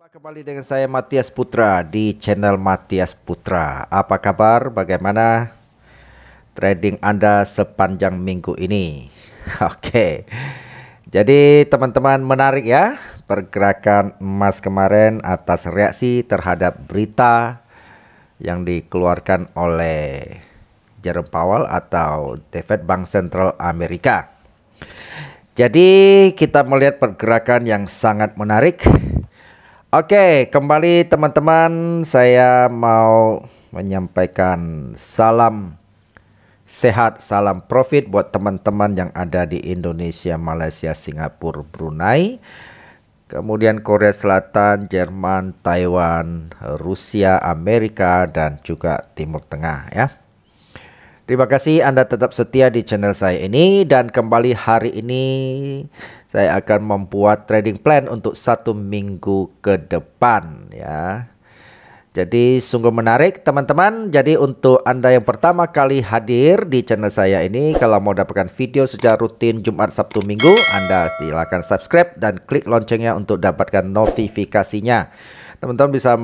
Kembali dengan saya Matias Putra di channel Matias Putra. Apa kabar? Bagaimana trading Anda sepanjang minggu ini? Oke. Jadi teman-teman, menarik ya pergerakan emas kemarin atas reaksi terhadap berita yang dikeluarkan oleh Jerome Powell atau The Fed Bank Sentral Amerika. Jadi kita melihat pergerakan yang sangat menarik. Oke, kembali teman-teman, saya mau menyampaikan salam sehat, salam profit buat teman-teman yang ada di Indonesia, Malaysia, Singapura, Brunei, kemudian Korea Selatan, Jerman, Taiwan, Rusia, Amerika, dan juga Timur Tengah ya. Terima kasih Anda tetap setia di channel saya ini, dan kembali hari ini saya akan membuat trading plan untuk 1 minggu ke depan ya. Jadi sungguh menarik teman-teman. Jadi untuk Anda yang pertama kali hadir di channel saya ini, kalau mau dapatkan video secara rutin Jumat, Sabtu, Minggu, Anda silakan subscribe dan klik loncengnya untuk dapatkan notifikasinya. Teman-teman bisa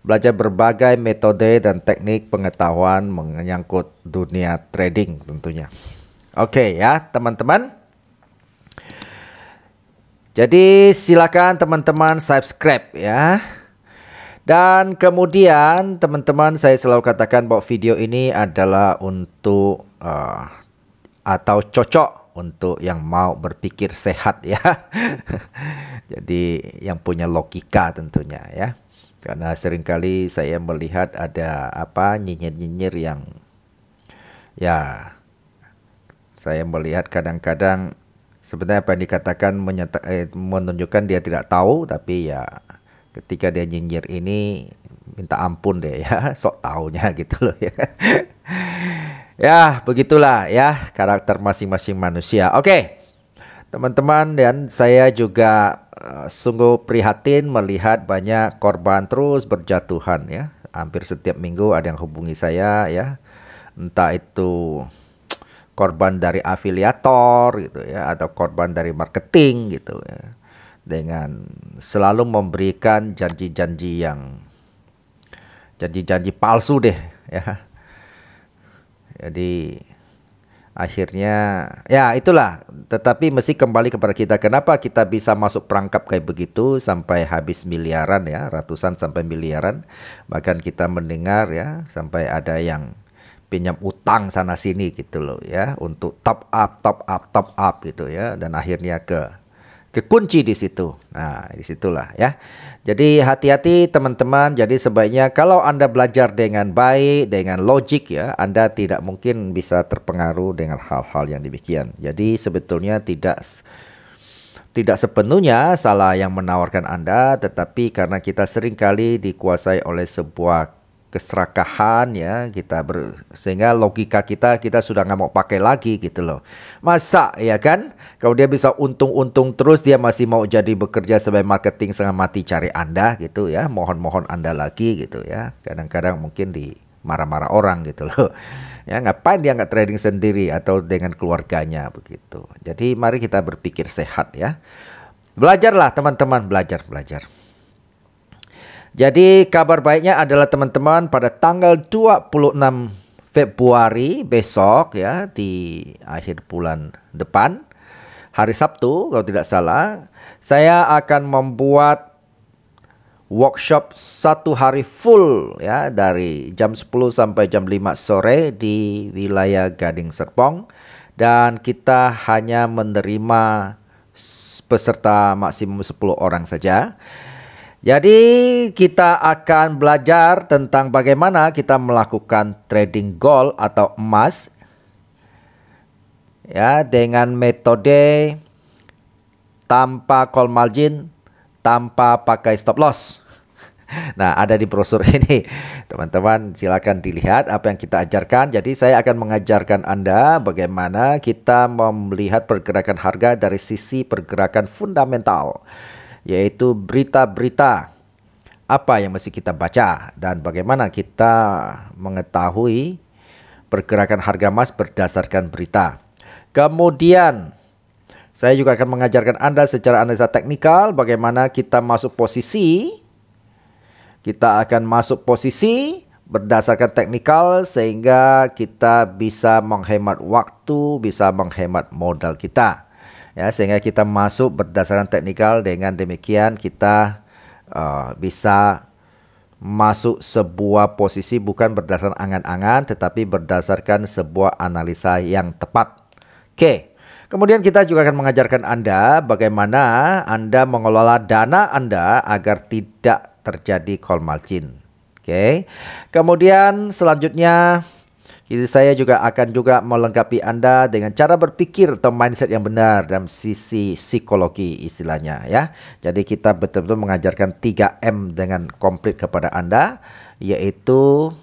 belajar berbagai metode dan teknik pengetahuan menyangkut dunia trading tentunya. Oke ya teman-teman. Jadi silakan teman-teman subscribe ya. Dan kemudian teman-teman, saya selalu katakan bahwa video ini adalah untuk atau cocok untuk yang mau berpikir sehat ya. Jadi yang punya logika tentunya ya. Karena seringkali saya melihat ada nyinyir-nyinyir yang ya, saya melihat kadang-kadang sebenarnya apa yang dikatakan menunjukkan dia tidak tahu, tapi ya ketika dia nyinyir ini minta ampun deh ya, sok taunya gitu loh ya. Ya begitulah ya karakter masing-masing manusia. Oke teman-teman, dan saya juga sungguh prihatin melihat banyak korban terus berjatuhan ya. Hampir setiap minggu ada yang hubungi saya ya, entah itu korban dari afiliator gitu ya, atau korban dari marketing gitu ya, dengan selalu memberikan janji-janji palsu deh ya. Jadi akhirnya ya itulah, tetapi mesti kembali kepada kita, kenapa kita bisa masuk perangkap kayak begitu sampai habis miliaran ya, ratusan sampai miliaran. Bahkan kita mendengar ya sampai ada yang pinjam utang sana sini gitu loh ya, untuk top up gitu ya, dan akhirnya kekunci di situ. Nah, disitulah ya. Jadi hati-hati teman-teman. Jadi sebaiknya kalau Anda belajar dengan baik, dengan logik ya, Anda tidak mungkin bisa terpengaruh dengan hal-hal yang demikian. Jadi sebetulnya tidak sepenuhnya salah yang menawarkan Anda, tetapi karena kita seringkali dikuasai oleh sebuah keserakahan ya, sehingga logika kita sudah nggak mau pakai lagi gitu loh. Masa ya kan, kalau dia bisa untung-untung terus, dia masih mau jadi bekerja sebagai marketing setengah mati cari Anda gitu ya, mohon-mohon Anda lagi gitu ya. Kadang-kadang mungkin marah-marah orang gitu loh ya, ngapain dia nggak trading sendiri atau dengan keluarganya begitu. Jadi mari kita berpikir sehat ya, belajarlah teman-teman, belajar. Jadi kabar baiknya adalah teman-teman, pada tanggal 26 Februari besok ya, di akhir bulan depan, hari Sabtu kalau tidak salah, saya akan membuat workshop 1 hari full ya, dari jam 10 sampai jam 5 sore di wilayah Gading Serpong, dan kita hanya menerima peserta maksimum 10 orang saja. Jadi kita akan belajar tentang bagaimana kita melakukan trading gold atau emas ya, dengan metode tanpa call margin, tanpa pakai stop loss. Nah, ada di brosur ini. Teman-teman silakan dilihat apa yang kita ajarkan. Jadi saya akan mengajarkan Anda bagaimana kita melihat pergerakan harga dari sisi pergerakan fundamental, yaitu berita-berita apa yang mesti kita baca dan bagaimana kita mengetahui pergerakan harga emas berdasarkan berita. Kemudian saya juga akan mengajarkan Anda secara analisa teknikal bagaimana kita masuk posisi Kita akan masuk posisi berdasarkan teknikal sehingga kita bisa menghemat waktu, bisa menghemat modal kita. Ya, sehingga kita masuk berdasarkan teknikal, dengan demikian kita bisa masuk sebuah posisi bukan berdasarkan angan-angan tetapi berdasarkan sebuah analisa yang tepat. Oke. Kemudian kita juga akan mengajarkan Anda bagaimana Anda mengelola dana Anda agar tidak terjadi call margin. Oke. Kemudian selanjutnya saya juga akan melengkapi Anda dengan cara berpikir atau mindset yang benar dalam sisi psikologi istilahnya ya. Jadi kita betul-betul mengajarkan 3M dengan komplit kepada Anda, yaitu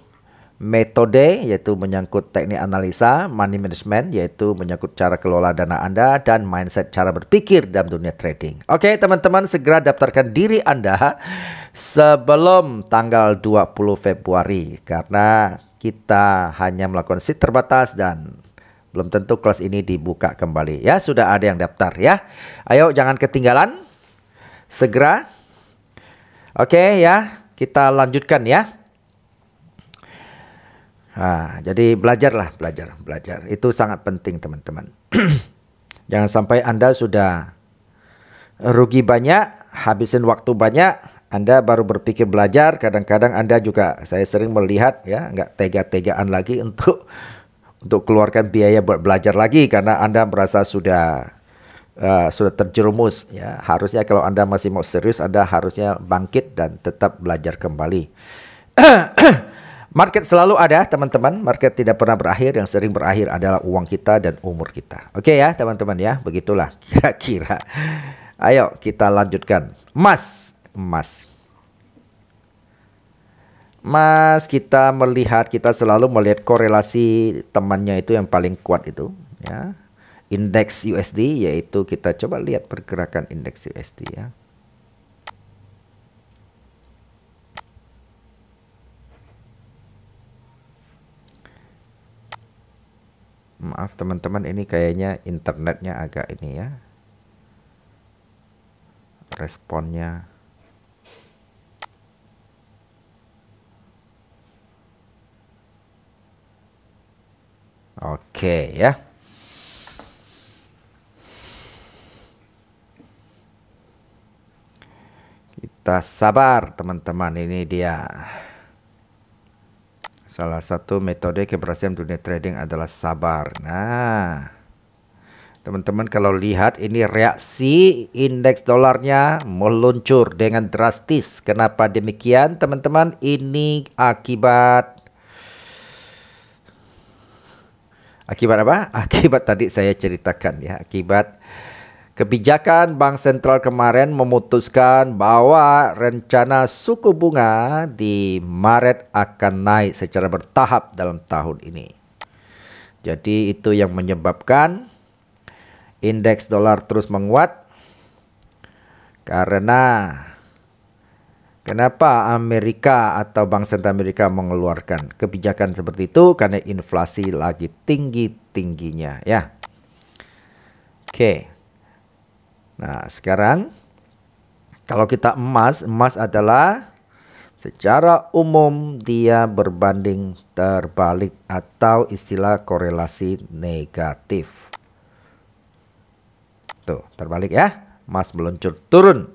metode, yaitu menyangkut teknik analisa, money management, yaitu menyangkut cara kelola dana Anda, dan mindset cara berpikir dalam dunia trading. Oke teman-teman, segera daftarkan diri Anda sebelum tanggal 20 Februari karena kita hanya melakukan seat terbatas dan belum tentu kelas ini dibuka kembali. Ya, sudah ada yang daftar ya. Ayo jangan ketinggalan. Segera. Oke ya, kita lanjutkan ya. Nah, jadi belajar. Itu sangat penting teman-teman. Jangan sampai Anda sudah rugi banyak, habisin waktu banyak, Anda baru berpikir belajar. Kadang-kadang Anda juga, saya sering melihat ya, nggak tega-tegaan lagi untuk keluarkan biaya buat belajar lagi karena Anda merasa sudah terjerumus ya. Harusnya kalau Anda masih mau serius, Anda harusnya bangkit dan tetap belajar kembali. Market selalu ada teman-teman, market tidak pernah berakhir, yang sering berakhir adalah uang kita dan umur kita. Oke ya teman-teman ya, begitulah kira-kira. Ayo kita lanjutkan. Emas, kita selalu melihat korelasi temannya itu yang paling kuat itu ya. Indeks USD, yaitu kita coba lihat pergerakan indeks USD ya. Maaf teman-teman, ini kayaknya internetnya agak ini ya. Responnya. Oke ya. Kita sabar teman-teman, ini dia. Salah satu metode keberhasilan dunia trading adalah sabar. Nah, teman-teman kalau lihat ini reaksi indeks dolarnya meluncur dengan drastis. Kenapa demikian teman-teman? Ini akibat apa? Akibat tadi saya ceritakan ya. Akibat kebijakan Bank Sentral kemarin memutuskan bahwa rencana suku bunga di Maret akan naik secara bertahap dalam tahun ini. Jadi itu yang menyebabkan indeks dolar terus menguat. Karena kenapa Amerika atau Bank Sentral Amerika mengeluarkan kebijakan seperti itu? Karena inflasi lagi tinggi-tingginya ya. Oke. Nah sekarang kalau kita emas adalah secara umum dia berbanding terbalik atau istilah korelasi negatif. Tuh terbalik ya, emas meluncur turun.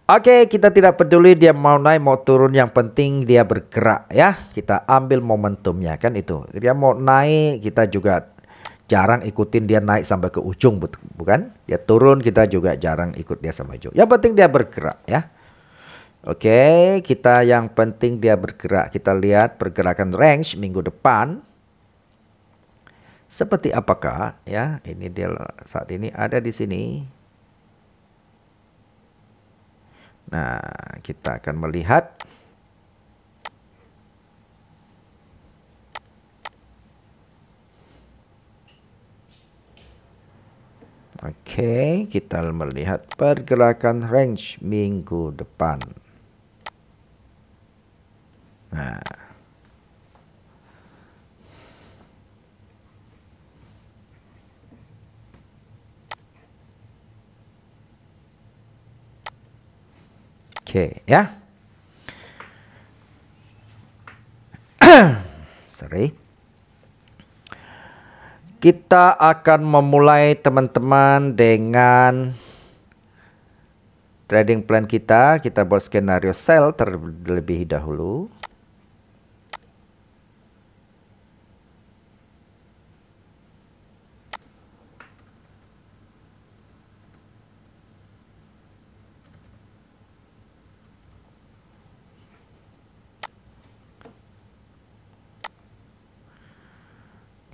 Oke, kita tidak peduli dia mau naik mau turun, yang penting dia bergerak ya. Kita ambil momentumnya kan itu. Dia mau naik kita juga jarang ikutin dia naik sampai ke ujung, bukan? Dia turun kita juga jarang ikut dia sampai ujung. Yang penting dia bergerak ya. Oke, kita yang penting dia bergerak. Kita lihat pergerakan range minggu depan seperti apakah ya. Ini dia saat ini ada di sini. Nah, kita akan melihat Oke, kita melihat pergerakan range minggu depan. Nah, oke ya. sorry. Kita akan memulai teman-teman dengan trading plan kita. Kita buat skenario sell terlebih dahulu.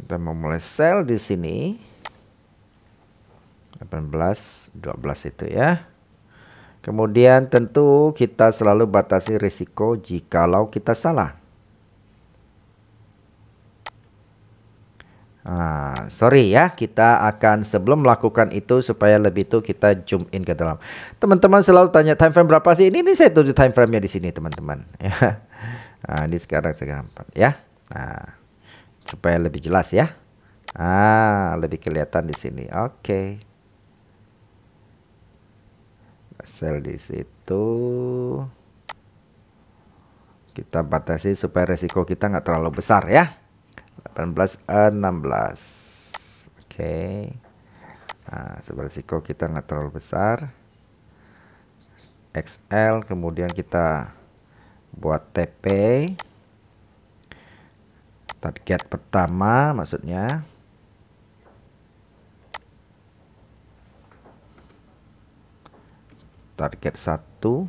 Kita memulai sell di sini 18, 12 itu ya. Kemudian tentu kita selalu batasi risiko jikalau kita salah. Sorry ya, kita akan sebelum melakukan itu supaya lebih itu kita zoom in ke dalam. Teman-teman selalu tanya time frame berapa sih? Ini saya tuju time frame-nya di sini teman-teman. Ya. Ini sekarang saya gambar ya. Supaya lebih jelas ya. Lebih kelihatan di sini. Oke. Sell di situ. Kita batasi supaya resiko kita nggak terlalu besar ya. 18, 16. Oke. Supaya resiko kita nggak terlalu besar. XL, kemudian kita buat TP. Target pertama maksudnya target 1,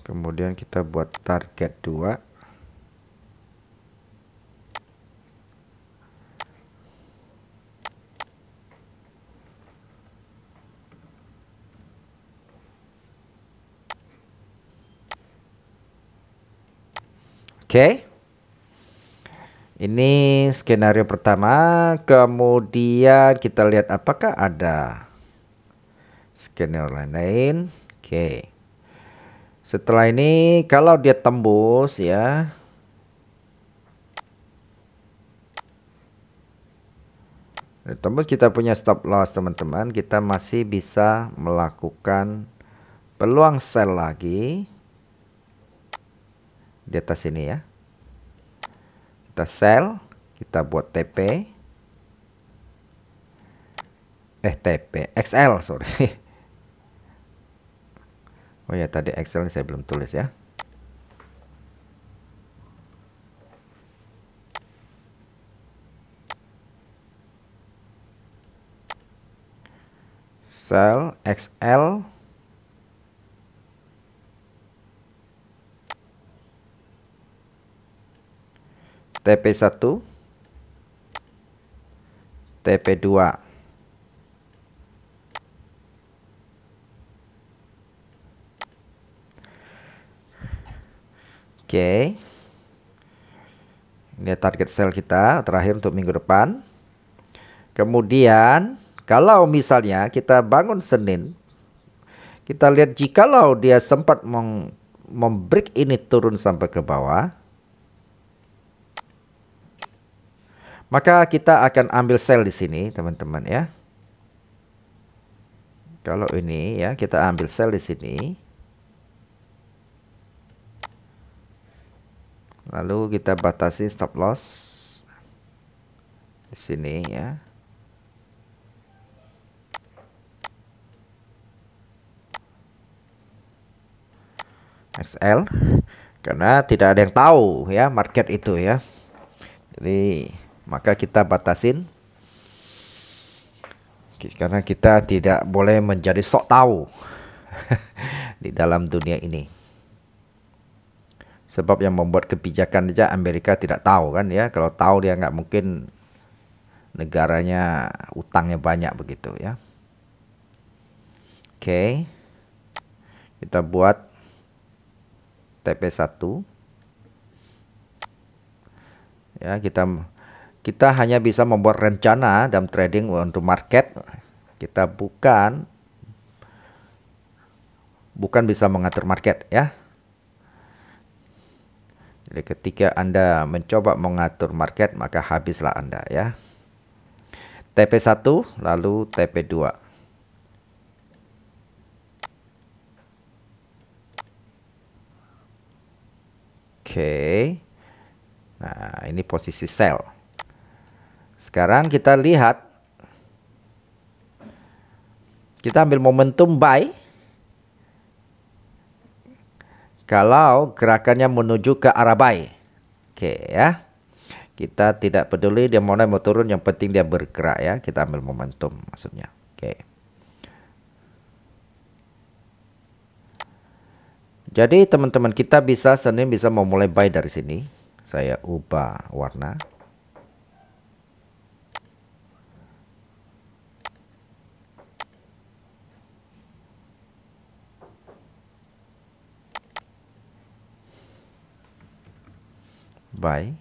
kemudian kita buat target 2, oke. Ini skenario pertama. Kemudian kita lihat apakah ada skenario lain. Oke. Setelah ini kalau dia tembus ya. Tembus kita punya stop loss teman-teman. Kita masih bisa melakukan peluang sell lagi. Di atas ini ya. Kita sell, kita buat TP. TP, XL, sorry. Oh ya, tadi XL ini saya belum tulis ya. Sell, XL. TP1, TP2, oke. Ini target sell kita terakhir untuk minggu depan. Kemudian kalau misalnya kita bangun Senin, kita lihat jikalau dia sempat membreak ini turun sampai ke bawah, maka kita akan ambil sell di sini, teman-teman ya. Kalau ini ya, kita ambil sell di sini. Lalu kita batasi stop loss di sini ya. XL, karena tidak ada yang tahu ya market itu ya. Jadi maka kita batasin karena kita tidak boleh menjadi sok tahu di dalam dunia ini. Sebab yang membuat kebijakan aja Amerika tidak tahu kan ya. Kalau tahu dia nggak mungkin negaranya utangnya banyak begitu ya. Oke. Kita buat TP1. Ya, kita hanya bisa membuat rencana dalam trading untuk market. Kita bukan bisa mengatur market ya. Jadi ketika Anda mencoba mengatur market, maka habislah Anda ya. TP1 lalu TP2. Oke. Nah, ini posisi sell. Sekarang kita lihat, kita ambil momentum buy. Kalau gerakannya menuju ke arah buy. Oke ya. Kita tidak peduli dia mau naik mau turun, yang penting dia bergerak ya. Kita ambil momentum maksudnya. Oke. Jadi teman-teman, kita bisa Senin bisa memulai buy dari sini. Saya ubah warna. Buy.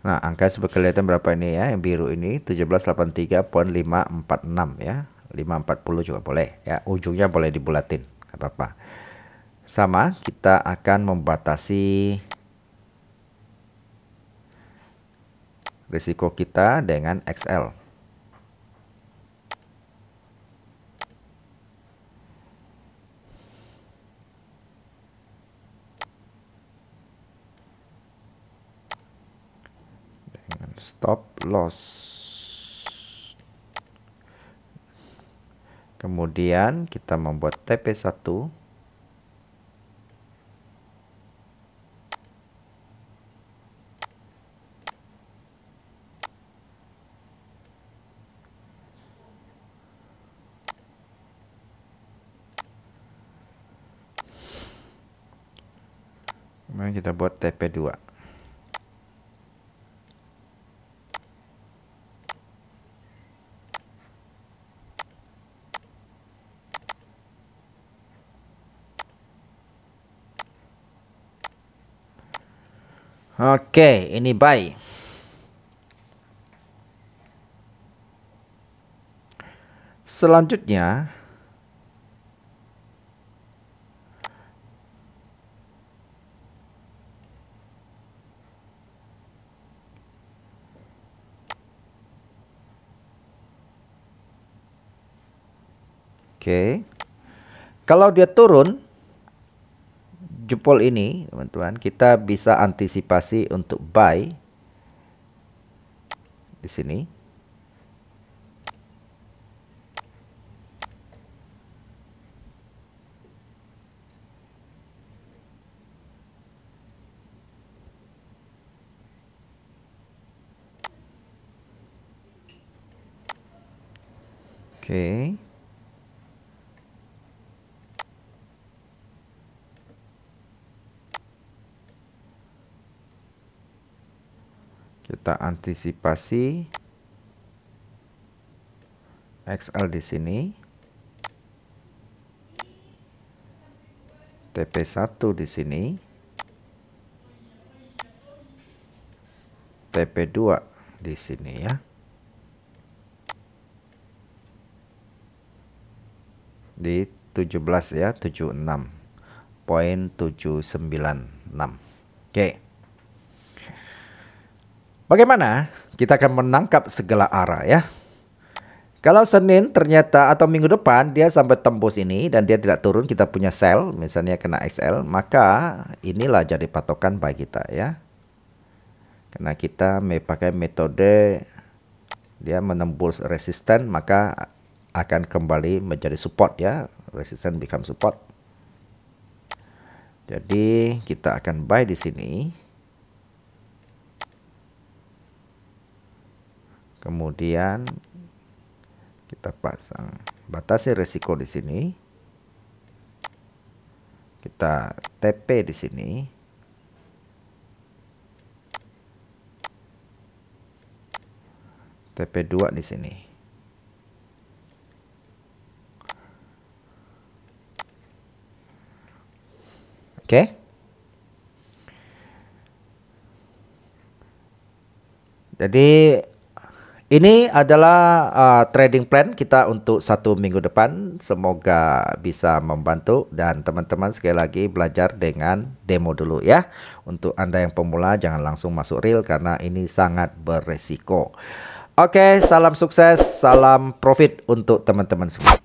Nah, angka seperti kelihatan berapa ini ya? Yang biru ini 1783.546 ya. 540 juga boleh ya. Ujungnya boleh dibulatin, nggak apa-apa. Sama, kita akan membatasi risiko kita dengan XL. Stop loss. Kemudian kita membuat TP1. Kemudian kita buat TP2. Oke, ini buy. Selanjutnya oke. Kalau dia turun jempol ini, teman-teman, kita bisa antisipasi untuk buy di sini. Oke. Kita antisipasi XL di sini. TP1 di sini. TP2 di sini ya. Di 17 ya, 76.796. Oke. Bagaimana kita akan menangkap segala arah ya. Kalau Senin ternyata atau minggu depan dia sampai tembus ini dan dia tidak turun, kita punya sell, misalnya kena XL, maka inilah jadi patokan bagi kita ya. Karena kita pakai metode dia menembus resisten, maka akan kembali menjadi support ya. Resisten become support. Jadi kita akan buy di sini. Kemudian kita pasang batasi risiko di sini. Kita TP di sini. TP2 di sini. Oke. Jadi ini adalah trading plan kita untuk 1 minggu depan. Semoga bisa membantu dan teman-teman sekali lagi belajar dengan demo dulu ya. Untuk Anda yang pemula jangan langsung masuk real karena ini sangat beresiko. Oke, salam sukses, salam profit untuk teman-teman semua.